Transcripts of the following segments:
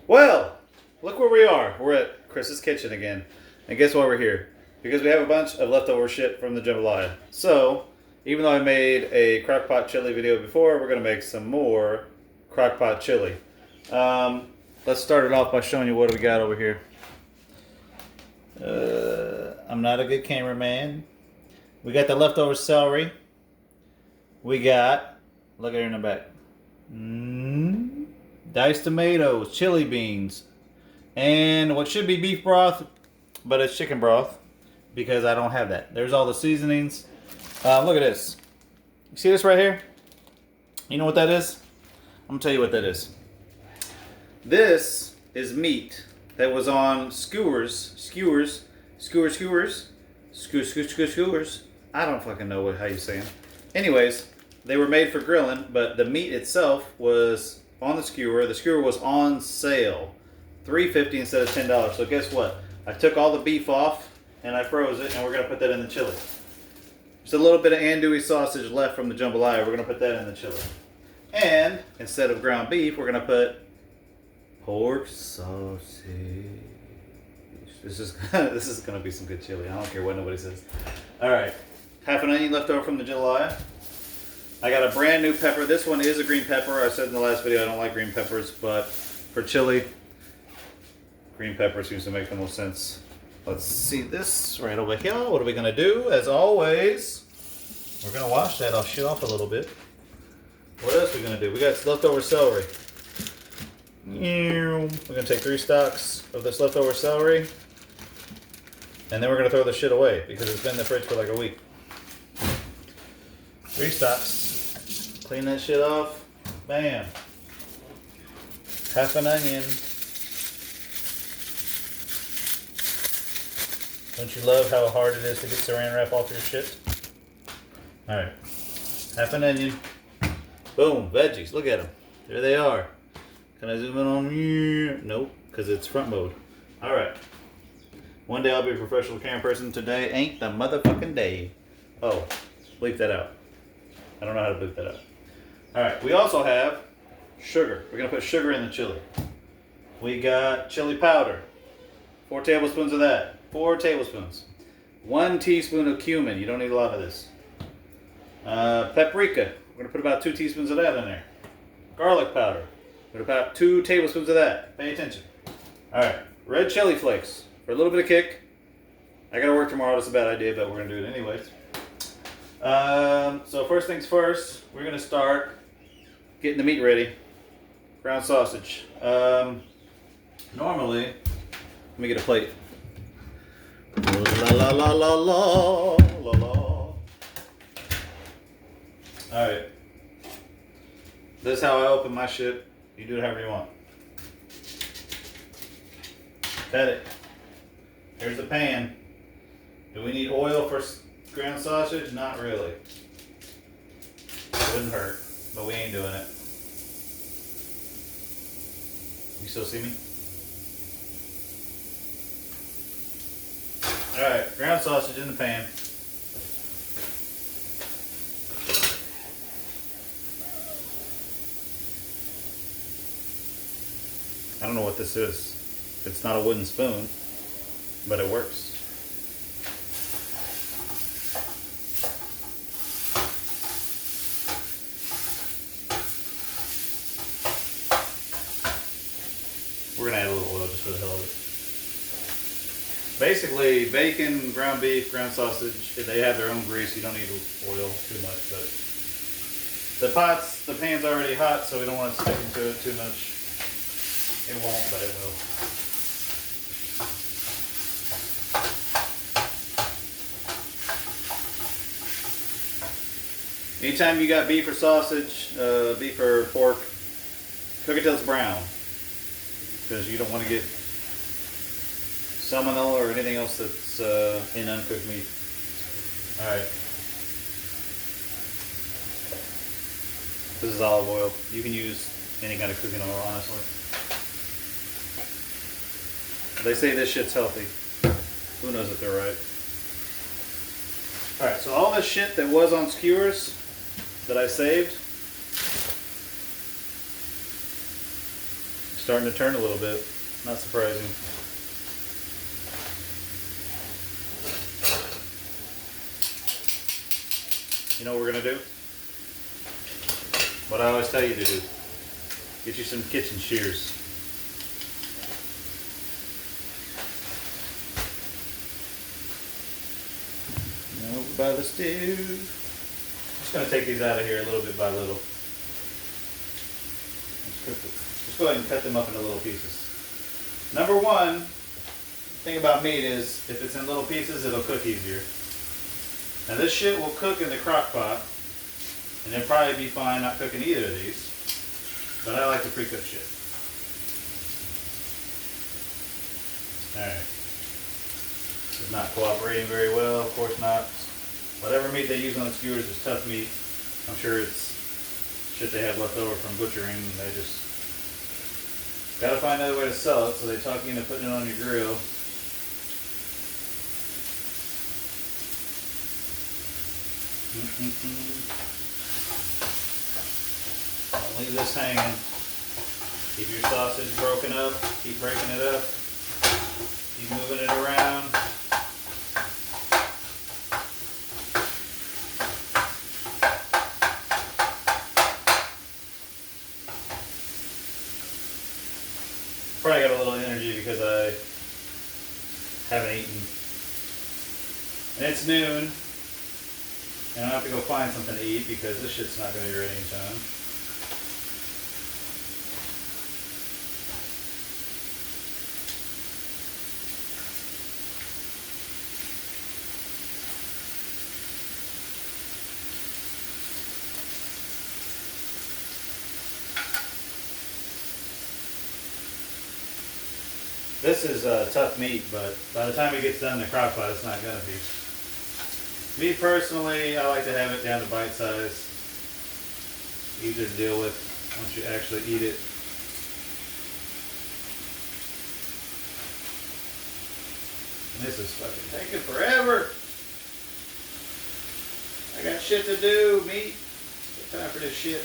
Well, look where we are. We're at Chris's kitchen again. And guess why we're here? Because we have a bunch of leftover shit from the jambalaya. So, even though I made a Crockpot Chilli video before, we're going to make some more Crockpot Chilli. Let's start it off by showing you what we got over here. I'm not a good cameraman. We got the leftover celery. We got, look at her in the back. Diced tomatoes, chili beans, and what should be beef broth, but it's chicken broth because I don't have that. There's all the seasonings. Look at this. You see this right here? You know what that is? I'm gonna tell you what that is. This is meat that was on skewers. I don't fucking know how you say them. Anyways, they were made for grilling, but the meat itself was on the skewer. The skewer was on sale, $3.50 instead of $10. So guess what? I took all the beef off and I froze it, and we're gonna put that in the chili. There's a little bit of andouille sausage left from the jambalaya. We're gonna put that in the chili. And instead of ground beef, we're gonna put pork sausage. This is gonna be some good chili. I don't care what nobody says. All right, half an onion left over from the jambalaya. I got a brand new pepper. This one is a green pepper. I said in the last video I don't like green peppers, but for chili, green pepper seems to make the most sense. Let's see this right over here. What are we gonna do? As always, we're gonna wash that shit off a little bit. What else are we gonna do? We got leftover celery. We're gonna take 3 stalks of this leftover celery, and then we're gonna throw the shit away because it's been in the fridge for like a week. 3 stalks. Clean that shit off. Bam. Half an onion. Don't you love how hard it is to get saran wrap off your shit? Alright. Half an onion. Boom. Veggies. Look at them. There they are. Can I zoom in on you? Nope, because it's front mode. Alright. One day I'll be a professional camera person. Today ain't the motherfucking day. Oh, bleep that out. I don't know how to bleep that out. Alright, we also have sugar. We're going to put sugar in the chili. We got chili powder. 4 tablespoons of that. 4 tablespoons. 1 teaspoon of cumin. You don't need a lot of this. Paprika. We're going to put about 2 teaspoons of that in there. Garlic powder. We're going to put about 2 tablespoons of that. Pay attention. Alright, red chili flakes. For a little bit of kick. I got to work tomorrow. That's a bad idea, but we're going to do it anyways. So first things first, we're going to start getting the meat ready. Ground sausage. Normally, let me get a plate. La la la la la la la. Alright. This is how I open my shit. You do it however you want. Cut it. Here's the pan. Do we need oil for ground sausage? Not really. Wouldn't hurt, but we ain't doing it. You still see me? Alright, ground sausage in the pan. I don't know what this is. It's not a wooden spoon, but it works. We're going to add a little oil just for the hell of it. Basically, bacon, ground beef, ground sausage, they have their own grease. You don't need oil too much, but the pan's already hot, so we don't want to stick into it too much. It won't, but it will. Anytime you got beef or sausage, beef or pork, cook it till it's brown. Because you don't want to get salmonella or anything else that's in uncooked meat. Alright. This is olive oil. You can use any kind of cooking oil, honestly. They say this shit's healthy. Who knows if they're right. Alright, so all this shit that was on skewers that I saved, starting to turn a little bit. Not surprising. You know what we're gonna do? What I always tell you to do. Get you some kitchen shears. Over by the stove. Just gonna take these out of here a little bit by little. Just go ahead and cut them up into little pieces. Number one thing about meat is if it's in little pieces, it'll cook easier. Now this shit will cook in the crock pot, and it'll probably be fine not cooking either of these, but I like to pre-cook shit. Alright. This is not cooperating very well, of course not. Whatever meat they use on the skewers is tough meat. I'm sure it's shit they have left over from butchering. They just gotta find another way to sell it, so they talk you into putting it on your grill. Don't leave this hanging. Keep your sausage broken up. Keep breaking it up. Keep moving it around. Probably got a little energy because I haven't eaten. And it's noon. And I have to go find something to eat because this shit's not going to be ready in time. This is tough meat, but by the time it gets done in the crock pot, it's not going to be. Me personally, I like to have it down to bite size. Easier to deal with once you actually eat it. And this is fucking taking forever. I got shit to do, meat. No time for this shit.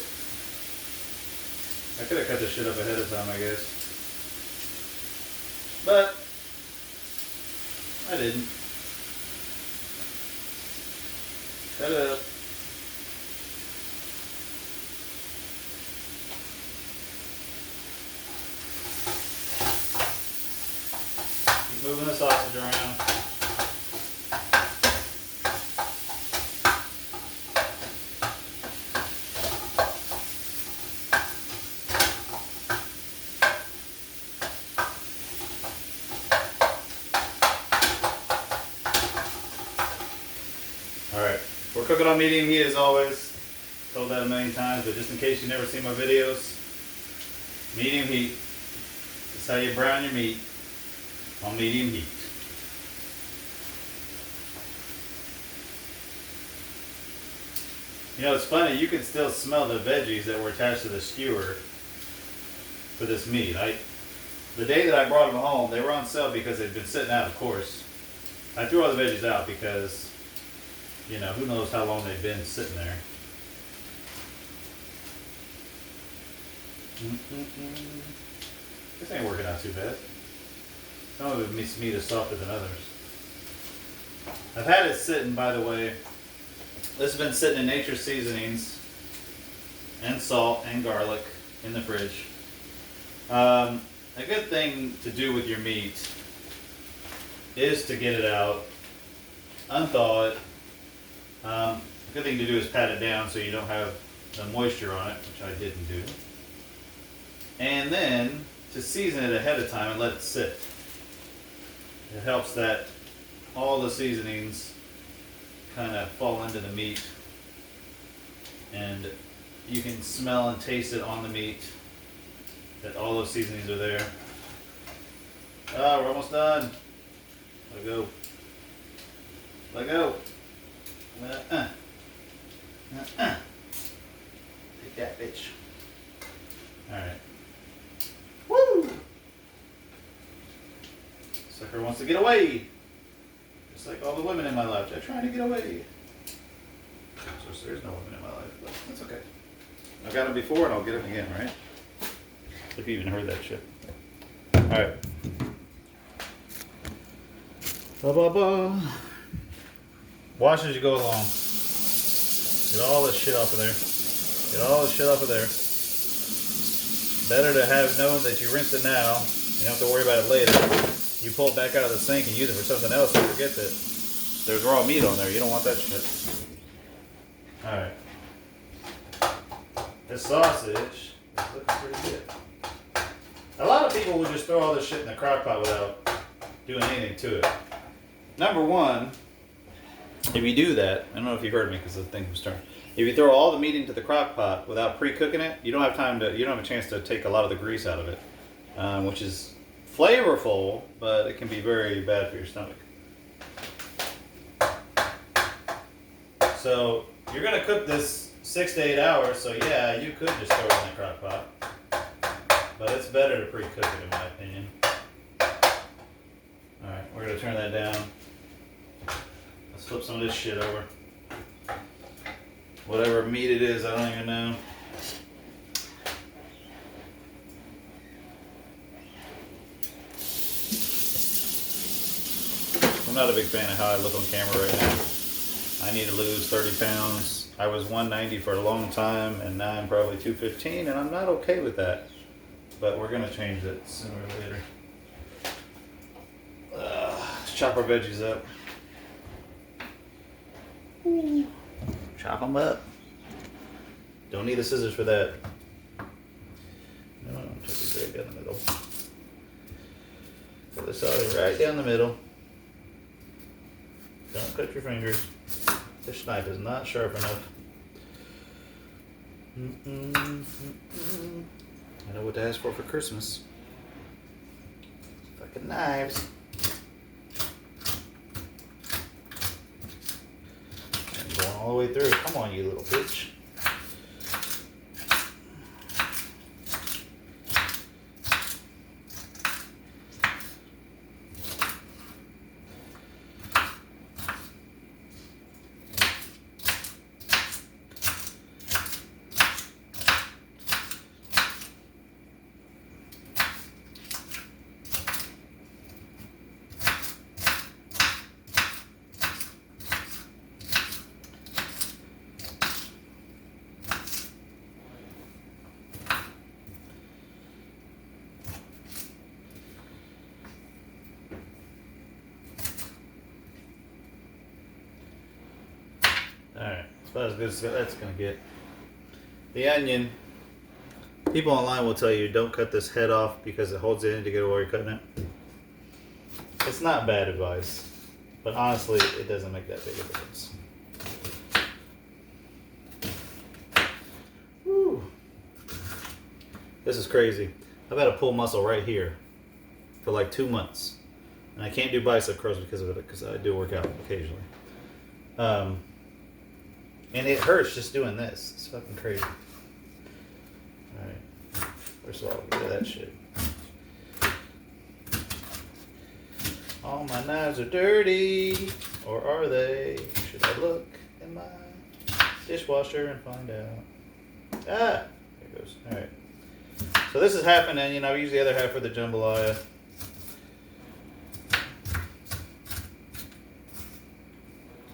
I could have cut this shit up ahead of time, I guess. But I didn't. Cut it up. Keep moving the sausage around. Alright, we're cooking on medium heat as always. Told that a million times, but just in case you've never seen my videos, medium heat. That's how you brown your meat on medium heat. You know, it's funny, you can still smell the veggies that were attached to the skewer for this meat. The day that I brought them home, they were on sale because they'd been sitting out, of course. I threw all the veggies out because, you know, who knows how long they've been sitting there. This ain't working out too bad. Some of this meat is softer than others. I've had it sitting, by the way. This has been sitting in Nature's Seasonings and salt and garlic in the fridge. A good thing to do with your meat is to get it out, unthaw it. A good thing to do is pat it down so you don't have the moisture on it, which I didn't do. And then to season it ahead of time and let it sit. It helps that all the seasonings kind of fall into the meat, and you can smell and taste it on the meat that all those seasonings are there. Ah, we're almost done. Let go. Let go. Take that, bitch. Alright. Woo! Sucker wants to get away. Just like all the women in my life. They're trying to get away. So there's no women in my life, but that's okay. I've got them before and I'll get them again, right? If you even heard that shit. Alright. Ba-ba-ba. Wash as you go along. Get all this shit off of there. Get all this shit off of there. Better to have known that you rinse it now. You don't have to worry about it later. You pull it back out of the sink and use it for something else and forget that there's raw meat on there. You don't want that shit. Alright. This sausage is looking pretty good. A lot of people will just throw all this shit in the crock pot without doing anything to it. Number one, if you do that, I don't know if you heard me because the thing was turned. If you throw all the meat into the crock pot without pre-cooking it, you don't have a chance to take a lot of the grease out of it, which is flavorful, but it can be very bad for your stomach. So you're gonna cook this 6 to 8 hours, so yeah, you could just throw it in the crock pot, but it's better to pre-cook it in my opinion. All right, we're gonna turn that down. Let's flip some of this shit over. Whatever meat it is, I don't even know. I'm not a big fan of how I look on camera right now. I need to lose 30 pounds. I was 190 for a long time, and now I'm probably 215, and I'm not okay with that. But we're gonna change that sooner or later. Let's chop our veggies up. Ooh. Chop them up. Don't need the scissors for that. No, chop these right down the middle. Put the sausage right down the middle. Don't cut your fingers. This knife is not sharp enough. I know what to ask for Christmas. Fucking knives. And going all the way through. Come on, you little bitch. Alright, that's about as good as that's going to get. The onion, people online will tell you don't cut this head off because it holds it in together while you're cutting it. It's not bad advice, but honestly, it doesn't make that big a difference. Woo. This is crazy. I've had a pull muscle right here for like 2 months. And I can't do bicep curls because of it, because I do work out occasionally. And it hurts just doing this. It's fucking crazy. Alright. First of all, get rid of that shit. All my knives are dirty. Or are they? Should I look in my dishwasher and find out? Ah! There it goes. Alright. So this is half an onion. I'll use the other half for the jambalaya.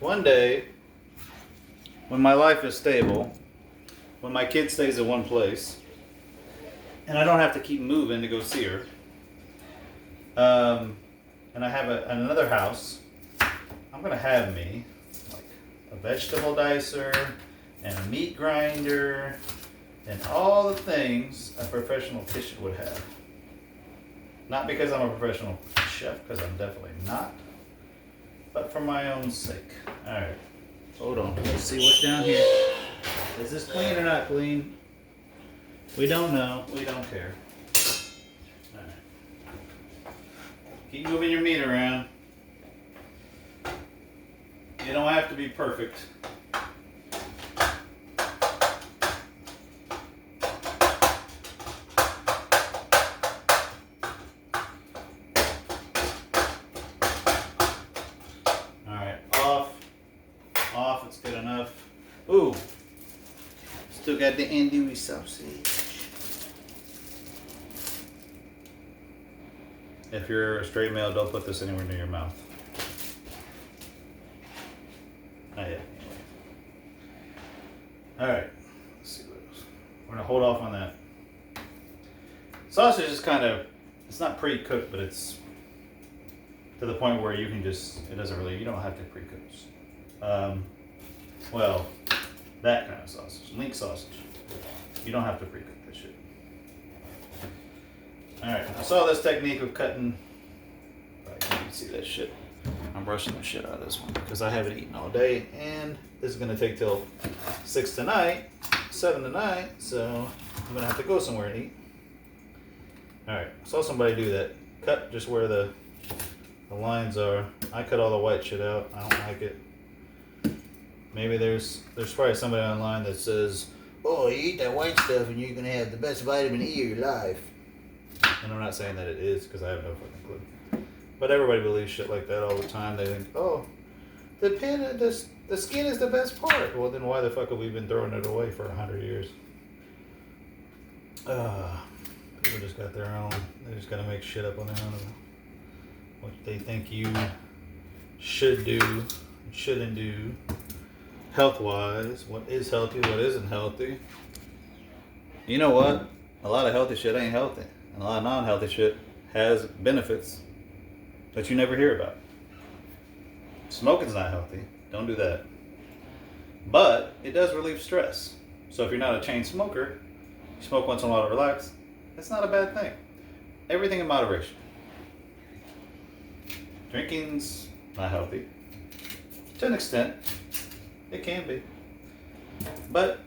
One day, when my life is stable, when my kid stays in one place, and I don't have to keep moving to go see her, and I have another house, I'm going to have me like a vegetable dicer and a meat grinder and all the things a professional kitchen would have. Not because I'm a professional chef, because I'm definitely not, but for my own sake. Alright. Hold on, let's see what's down here. Is this clean or not clean? We don't know. We don't care. Alright. Keep moving your meat around. You don't have to be perfect. It's good enough. Ooh, still got the andouille sausage. If you're a straight male, don't put this anywhere near your mouth. Not yet. Alright. Let's see what else. We're going to hold off on that. Sausage is kind of, it's not pre-cooked, but it's to the point where you can just, it doesn't really, you don't have to pre-cook. Well, that kind of sausage, link sausage. You don't have to pre-cook this shit. Alright, I saw this technique of cutting, I can't even see that shit. I'm rushing the shit out of this one because I haven't eaten all day, and this is going to take till 6 tonight, 7 tonight, so I'm going to have to go somewhere and eat. Alright, I saw somebody do that. Cut just where the lines are. I cut all the white shit out. I don't like it. Maybe there's probably somebody online that says, oh, you eat that white stuff and you're going to have the best vitamin E of your life. And I'm not saying that it is, because I have no fucking clue. But everybody believes shit like that all the time. They think, oh, the skin is the best part. Well, then why the fuck have we been throwing it away for 100 years? People just got their own. They just got to make shit up on their own. What they think you should do, shouldn't do. Health-wise, what is healthy, what isn't healthy. You know what? A lot of healthy shit ain't healthy. And a lot of non-healthy shit has benefits that you never hear about. Smoking's not healthy. Don't do that. But it does relieve stress. So if you're not a chain smoker, you smoke once in a while to relax, it's not a bad thing. Everything in moderation. Drinking's not healthy. To an extent. It can be. But,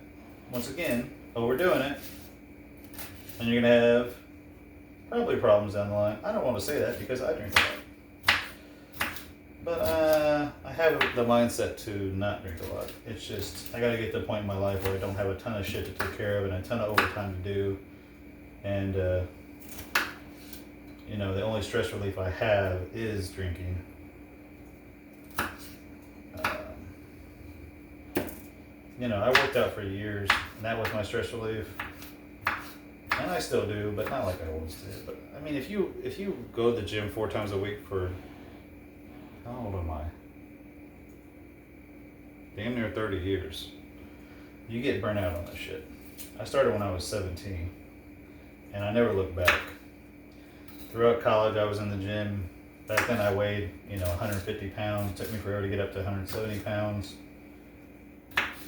once again, overdoing it, and you're going to have probably problems down the line. I don't want to say that because I drink a lot. But I have the mindset to not drink a lot. It's just, I got to get to the point in my life where I don't have a ton of shit to take care of and a ton of overtime to do. And, you know, the only stress relief I have is drinking. You know, I worked out for years, and that was my stress relief. And I still do, but not like I always did. But I mean, if you go to the gym 4 times a week for, how old am I? Damn near 30 years. You get burnt out on that shit. I started when I was 17, and I never looked back. Throughout college, I was in the gym. Back then, I weighed, 150 pounds. It took me forever to get up to 170 pounds.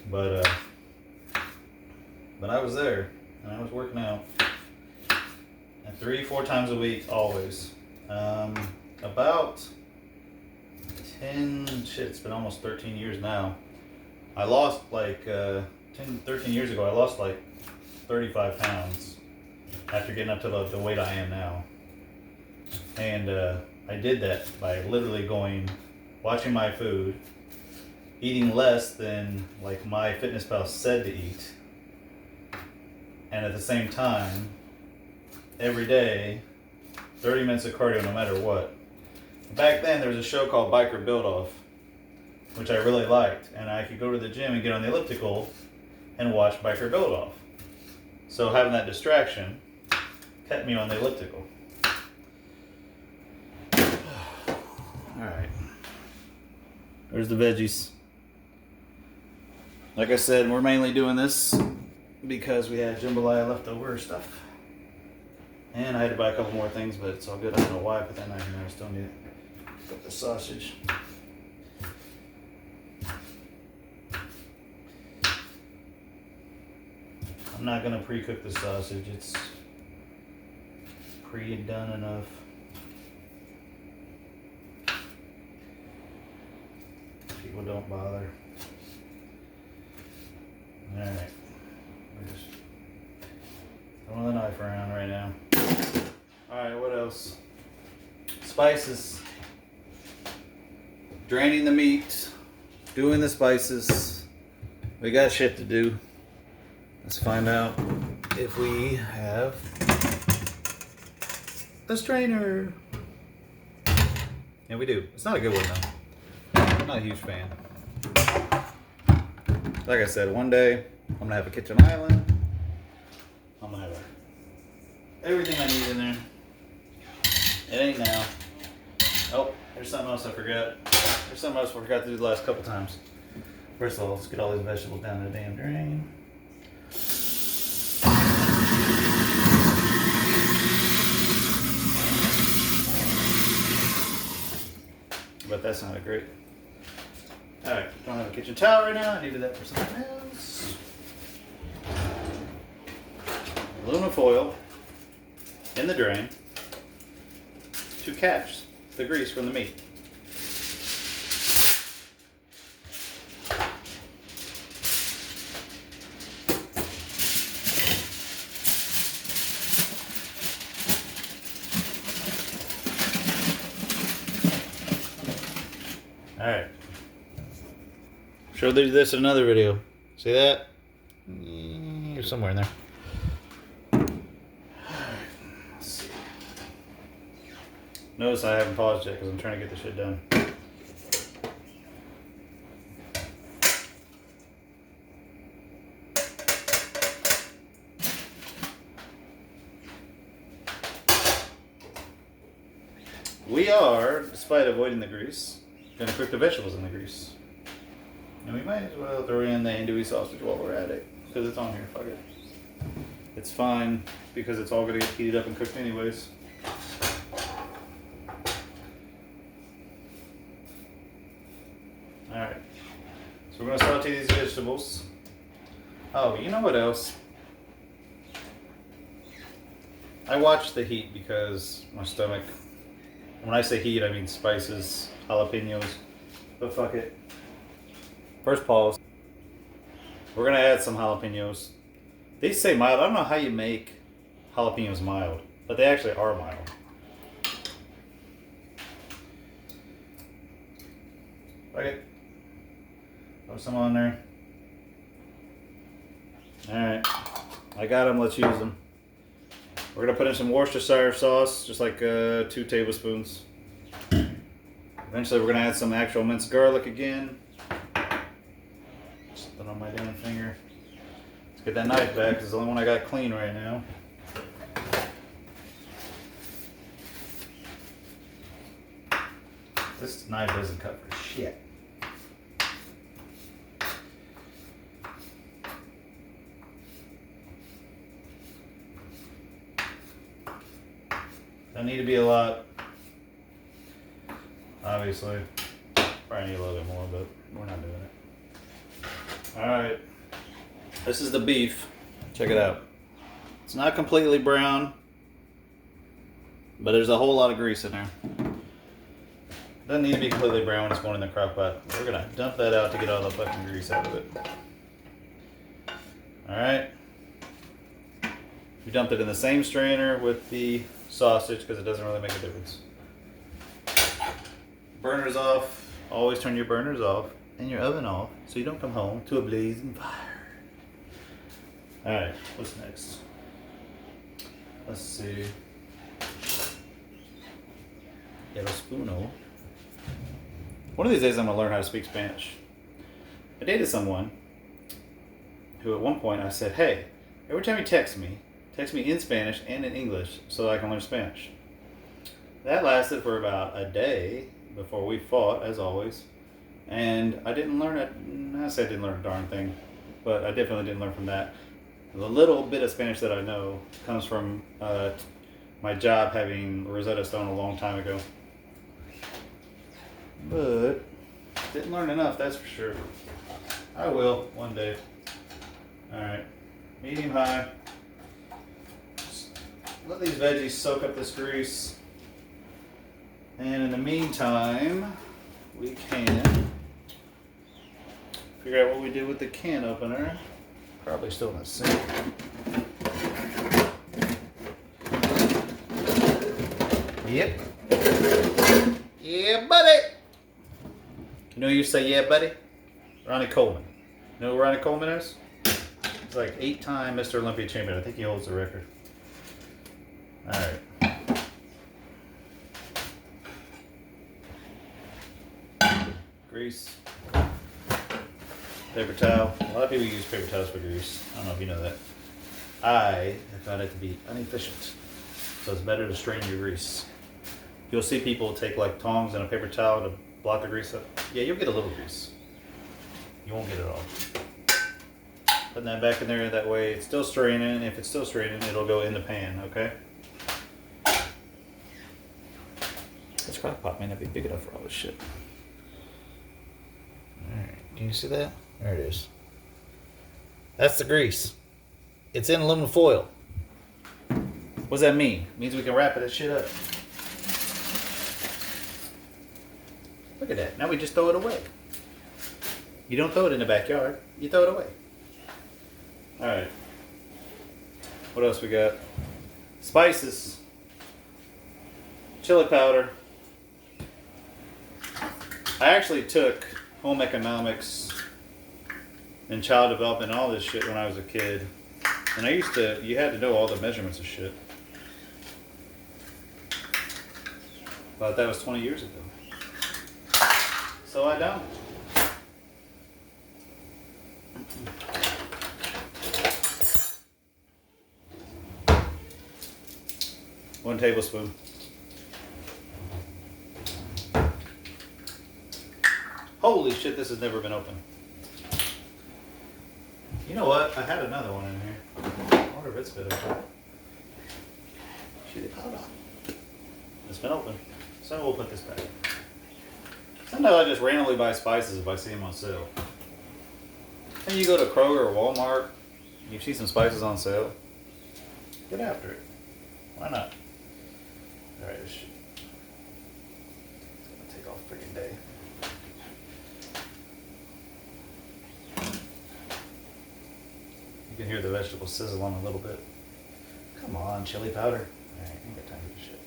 But I was there, and I was working out, and 3-4 times a week, always. About it's been almost 13 years now. I lost 13 years ago, I lost 35 pounds after getting up to the weight I am now. And I did that by literally watching my food, eating less than my fitness pal said to eat, and at the same time, every day, 30 minutes of cardio no matter what. Back then there was a show called Biker Build Off, which I really liked, and I could go to the gym and get on the elliptical and watch Biker Build Off. So having that distraction kept me on the elliptical. Alright. There's the veggies. Like I said, we're mainly doing this because we had jambalaya leftover stuff. And I had to buy a couple more things, but it's all good. I don't know why I put that knife in there. I still need it. Got the sausage. I'm not going to pre-cook the sausage. It's pre-done enough. People don't bother. Alright. We're just throwing the knife around right now. Alright, what else? Spices. Draining the meat. Doing the spices. We got shit to do. Let's find out if we have a strainer. Yeah, we do. It's not a good one though. I'm not a huge fan. Like I said, one day I'm gonna have a kitchen island. I'm gonna have everything I need in there. It drain now. Oh, there's something else I forgot. There's something else I forgot to do the last couple times. First of all, let's get all these vegetables down the damn drain. But that sounded great. Alright, don't have a kitchen towel right now. I needed that for something else. Aluminum foil in the drain to catch the grease from the meat. Alright. Showed you this in another video. See that? You're somewhere in there. Let's see. Notice I haven't paused yet because I'm trying to get this shit done. We are, despite avoiding the grease, going to cook the vegetables in the grease. And we might as well throw in the andouille sausage while we're at it, because it's on here, fuck it. It's fine, because it's all going to get heated up and cooked anyways. Alright, so we're going to saute these vegetables. Oh, you know what else? I watch the heat because my stomach, when I say heat I mean spices, jalapenos, but fuck it. First pause. We're gonna add some jalapenos. They say mild. I don't know how you make jalapenos mild, but they actually are mild. Fuck it. Throw some on there. Alright. I got them. Let's use them. We're gonna put in some Worcestershire sauce, just like 2 tablespoons. Eventually we're gonna add some actual minced garlic again. Something on my damn finger. Let's get that knife back, because it's the only one I got clean right now. This knife doesn't cut for shit. Don't need to be a lot. Obviously, probably need a little bit more, but we're not doing it. Alright, this is the beef. Check it out. It's not completely brown, but there's a whole lot of grease in there. Doesn't need to be completely brown when it's going in the crock pot. We're gonna dump that out to get all the fucking grease out of it. Alright. We dumped it in the same strainer with the sausage because it doesn't really make a difference. Burners off. Always turn your burners off and your oven off so you don't come home to a blazing fire. Alright, what's next? Let's see. Yellow spoono. One of these days I'm going to learn how to speak Spanish. I dated someone who at one point I said, hey, every time you text me in Spanish and in English so that I can learn Spanish. That lasted for about a day before we fought, as always. And I didn't learn it. I say I didn't learn a darn thing, but I definitely didn't learn from that. The little bit of Spanish that I know comes from my job having Rosetta Stone a long time ago. But didn't learn enough, that's for sure. I will one day. Alright, medium high. Let these veggies soak up this grease. And in the meantime, we can figure out what we do with the can opener. Probably still in the sink. Yep. Yeah, buddy. You know you say yeah, buddy? Ronnie Coleman. You know who Ronnie Coleman is? He's like 8-time Mr. Olympia champion. I think he holds the record. Alright. Grease. Paper towel. A lot of people use paper towels for grease. I don't know if you know that. I have found it to be inefficient. So it's better to strain your grease. You'll see people take like tongs and a paper towel to block the grease up. Yeah, you'll get a little grease. You won't get it all. Putting that back in there, that way it's still straining. If it's still straining, it'll go in the pan, okay? This crock pot may not be big enough for all this shit. Alright, can you see that? There it is. That's the grease. It's in aluminum foil. What does that mean? It means we can wrap that shit up. Look at that. Now we just throw it away. You don't throw it in the backyard. You throw it away. Alright. What else we got? Spices. Chili powder. I actually took home economics and child development and all this shit when I was a kid. And you had to know all the measurements of shit. But that was 20 years ago. So I don't. One tablespoon. Holy shit, this has never been opened. You know what? I had another one in here. I wonder if it's been open. Shit, hold on. It's been open. So we'll put this back. Sometimes I just randomly buy spices if I see them on sale. And you go to Kroger or Walmart, you see some spices on sale, get after it. Why not? Alright, this shit. It's gonna take all freaking day. You can hear the vegetables sizzle on a little bit. Come on, chili powder. Alright, I ain't got time for this shit.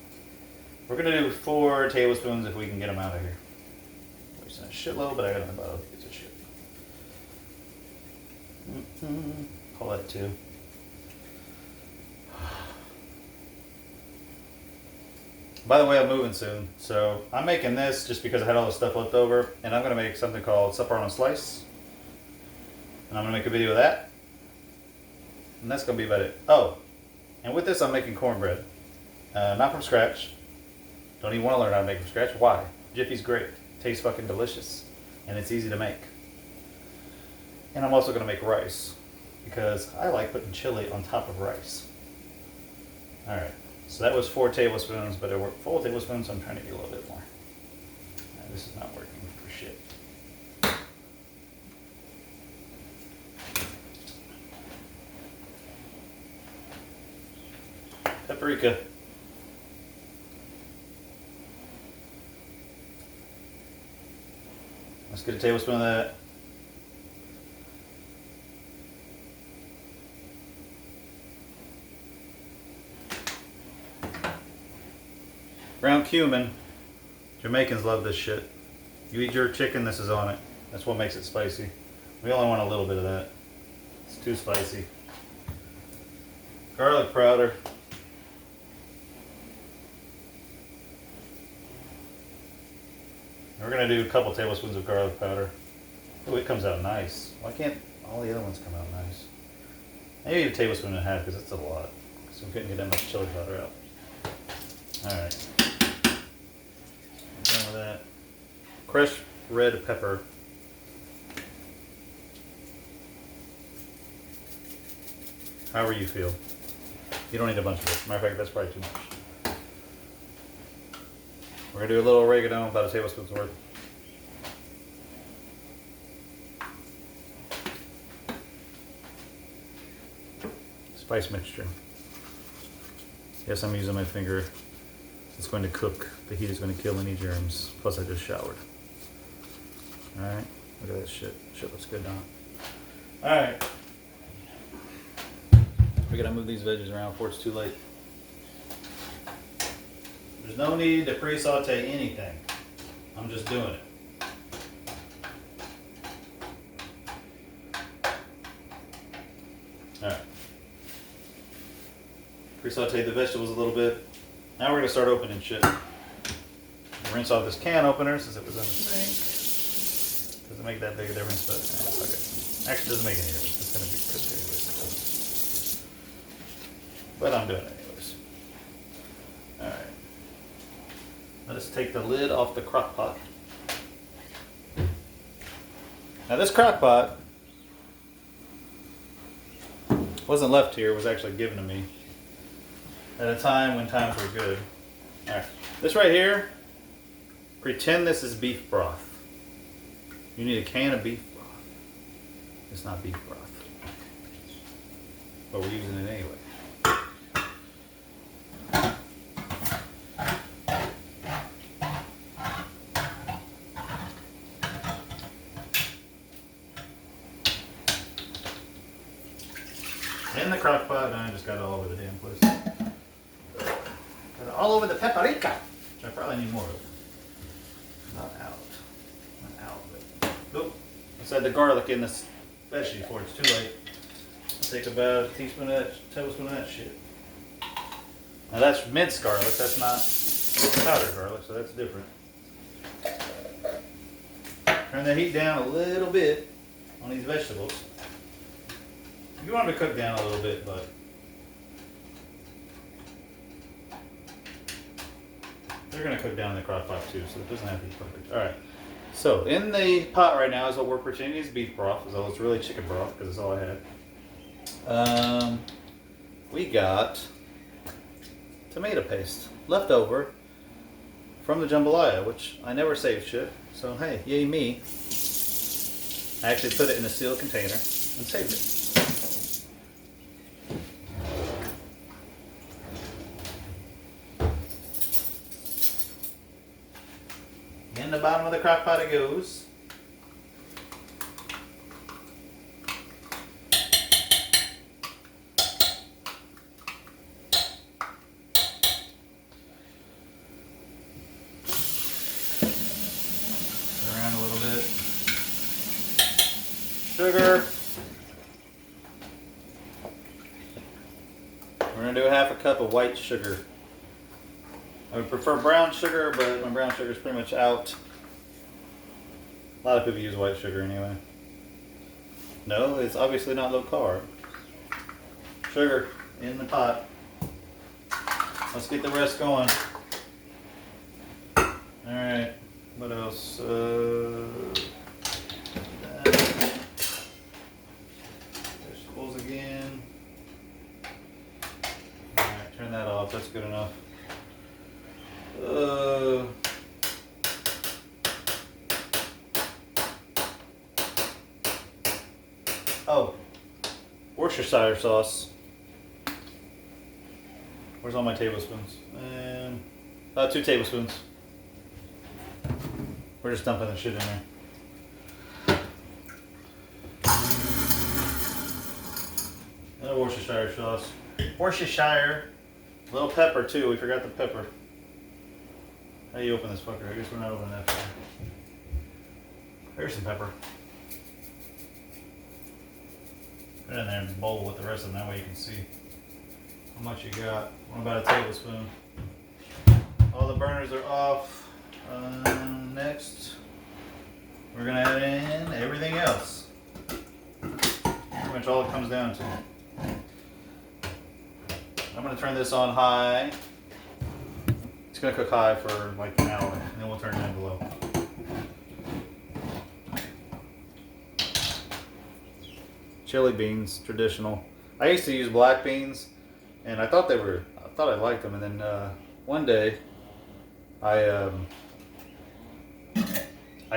We're gonna do 4 tablespoons if we can get them out of here. There's a shitload, but I got them about it's a shit. Call that 2. By the way, I'm moving soon, so I'm making this just because I had all the stuff left over, and I'm gonna make something called supper on a slice, and I'm gonna make a video of that, and that's gonna be about it. Oh, and with this, I'm making cornbread, not from scratch. Don't even want to learn how to make from scratch. Why? Jiffy's great. Tastes fucking delicious, and it's easy to make. And I'm also gonna make rice because I like putting chili on top of rice. All right. So that was 4 tablespoons, but it worked 4 tablespoons, so I'm trying to get a little bit more. Now, this is not working for shit. Paprika. Let's get a tablespoon of that. Ground cumin. Jamaicans love this shit. You eat your chicken, this is on it. That's what makes it spicy. We only want a little bit of that. It's too spicy. Garlic powder. We're going to do a couple tablespoons of garlic powder. Oh, it comes out nice. Why can't all the other ones come out nice? Maybe a tablespoon and a half because it's a lot. So we couldn't get that much chili powder out. Alright. Done with that. Crushed red pepper. However you feel. You don't need a bunch of it. Matter of fact, that's probably too much. We're going to do a little oregano, about a tablespoon's worth. Spice mixture. Yes, I'm using my finger. It's going to cook. The heat is going to kill any germs. Plus, I just showered. Alright. Look at that shit. Shit looks good, don't it? Alright. We're going to move these veggies around before it's too late. There's no need to pre-saute anything. I'm just doing it. Alright. Pre-saute the vegetables a little bit. Now we're going to start opening shit. Rinse off this can opener since it was in the sink. Doesn't make that big a difference, but okay. Actually, doesn't make any difference. It's going to be crispy anyways. But I'm doing it anyways. Alright. Let us take the lid off the crock pot. Now this crock pot wasn't left here, it was actually given to me at a time when times were good. Alright, this right here, pretend this is beef broth. You need a can of beef broth. It's not beef broth, but we're using it anyway. In the crock pot, and I just got it all over the damn place. Got it all over the paprika, which I probably need more of. Not out. But nope. I said the garlic in this veggie before it's too late. I'll take about a tablespoon of that shit. Now that's minced garlic, that's not powdered garlic, so that's different. Turn the heat down a little bit on these vegetables. You want them to cook down a little bit, but they're going to cook down in the crock pot too, so it doesn't have to be perfect. Alright, so in the pot right now is what we're pretending is beef broth, although it's really chicken broth because it's all I had. We got tomato paste left over from the jambalaya, which I never saved shit, so hey, yay me. I actually put it in a sealed container and saved it. In the bottom of the crock pot it goes. Around a little bit. Sugar. We're going to do half a cup of white sugar. I would prefer brown sugar, but my brown sugar is pretty much out. A lot of people use white sugar anyway. No, it's obviously not low carb. Sugar in the pot. Let's get the rest going. Alright, what else? Vegetables again. Alright, turn that off, that's good enough. Oh, Worcestershire sauce. Where's all my tablespoons? About 2 tablespoons. We're just dumping the shit in there. Another Worcestershire sauce. Worcestershire. A little pepper too. We forgot the pepper. How do you open this fucker? I guess we're not opening that far. There's some pepper. Put it in there in the bowl with the rest of them. That way you can see how much you got. About a tablespoon. All the burners are off. Next, we're going to add in everything else. Pretty much all it comes down to. I'm going to turn this on high. It's going to cook high for like an hour, and then we'll turn it down below. Chili beans, traditional. I used to use black beans, and I thought I liked them, and then one day I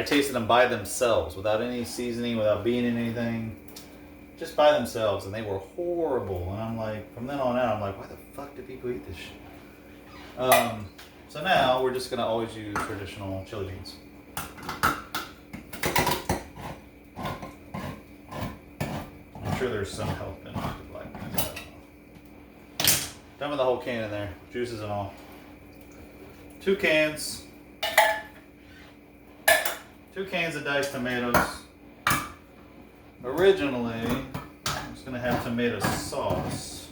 tasted them by themselves, without any seasoning, without being in anything, just by themselves, and they were horrible. And I'm like, from then on out, I'm like, why the fuck do people eat this shit? So now we're just gonna always use traditional chili beans. I'm sure there's some health benefit to black beans. I don't know. Dumping the whole can in there, juices and all. 2 cans. 2 cans of diced tomatoes. Originally, I was gonna have tomato sauce,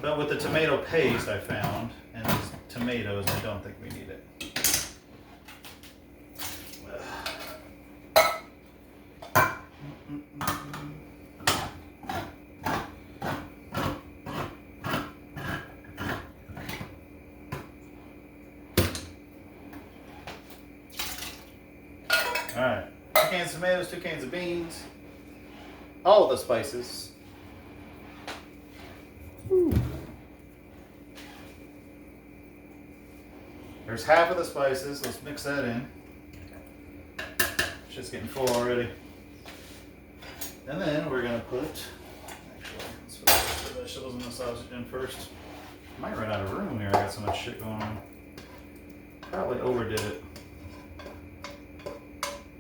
but with the tomato paste I found and these tomatoes, I don't think we need it. Alright. 2 cans of tomatoes, 2 cans of beans. All the spices. Woo. There's half of the spices. Let's mix that in. Shit's getting full already. And then we're gonna put, actually, let's put the vegetables and the sausage in first. Might run out of room here. I got so much shit going on. Probably overdid it.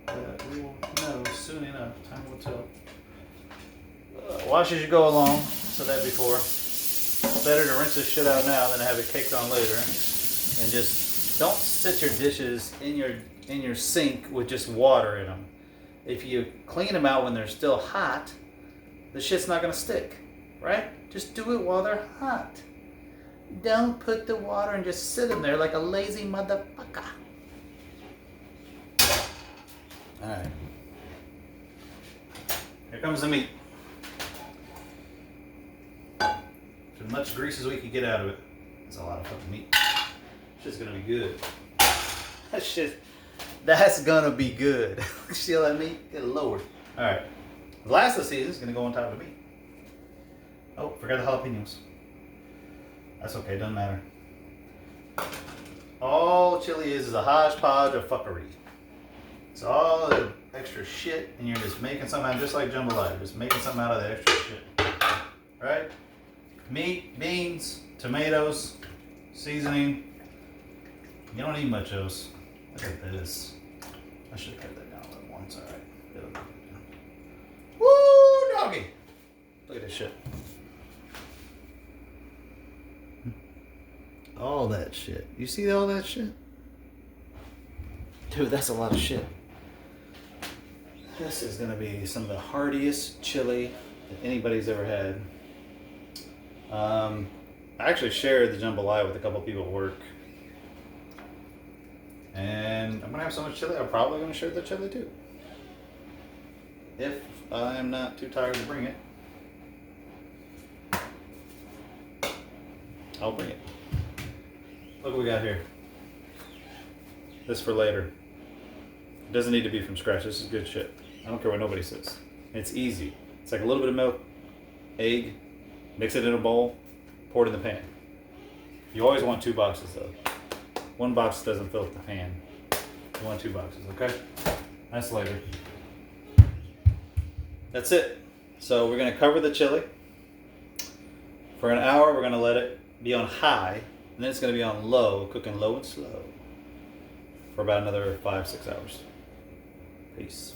But we will know soon enough. Time will tell. Wash as you go along. Said that before. It's better to rinse this shit out now than to have it caked on later. And just don't sit your dishes in your sink with just water in them. If you clean them out when they're still hot, the shit's not gonna stick, right? Just do it while they're hot. Don't put the water and just sit in there like a lazy motherfucker. Alright. Here comes the meat. As much grease as we can get out of it. That's a lot of fucking meat. Shit's gonna be good. That's gonna be good. See all that meat? Get lowered. Alright. The last of the season is gonna go on top of the meat. Oh, forgot the jalapenos. That's okay, doesn't matter. All chili is a hodgepodge of fuckery. It's all the extra shit, and you're just making something out, just like jambalaya, just making something out of the extra shit. Right? Meat, beans, tomatoes, seasoning. You don't need much of those. Look at this. I should have cut that down a little more. It's alright. It'll go down. Woo, doggy! Look at this shit. All that shit. You see all that shit? Dude, that's a lot of shit. This is gonna be some of the heartiest chili that anybody's ever had. I actually shared the jambalaya with a couple people at work. And I'm gonna have so much chili, I'm probably gonna share the chili too. If I am not too tired to bring it, I'll bring it. Look what we got here. This for later. It doesn't need to be from scratch. This is good shit. I don't care what nobody says. It's easy. It's like a little bit of milk, egg, mix it in a bowl, pour it in the pan. You always want 2 boxes though. 1 box doesn't fill up the pan. You want 2 boxes, okay? That's later. That's it. So we're gonna cover the chili. For an hour, we're gonna let it be on high, and then it's gonna be on low, cooking low and slow for about another 5-6 hours. Peace.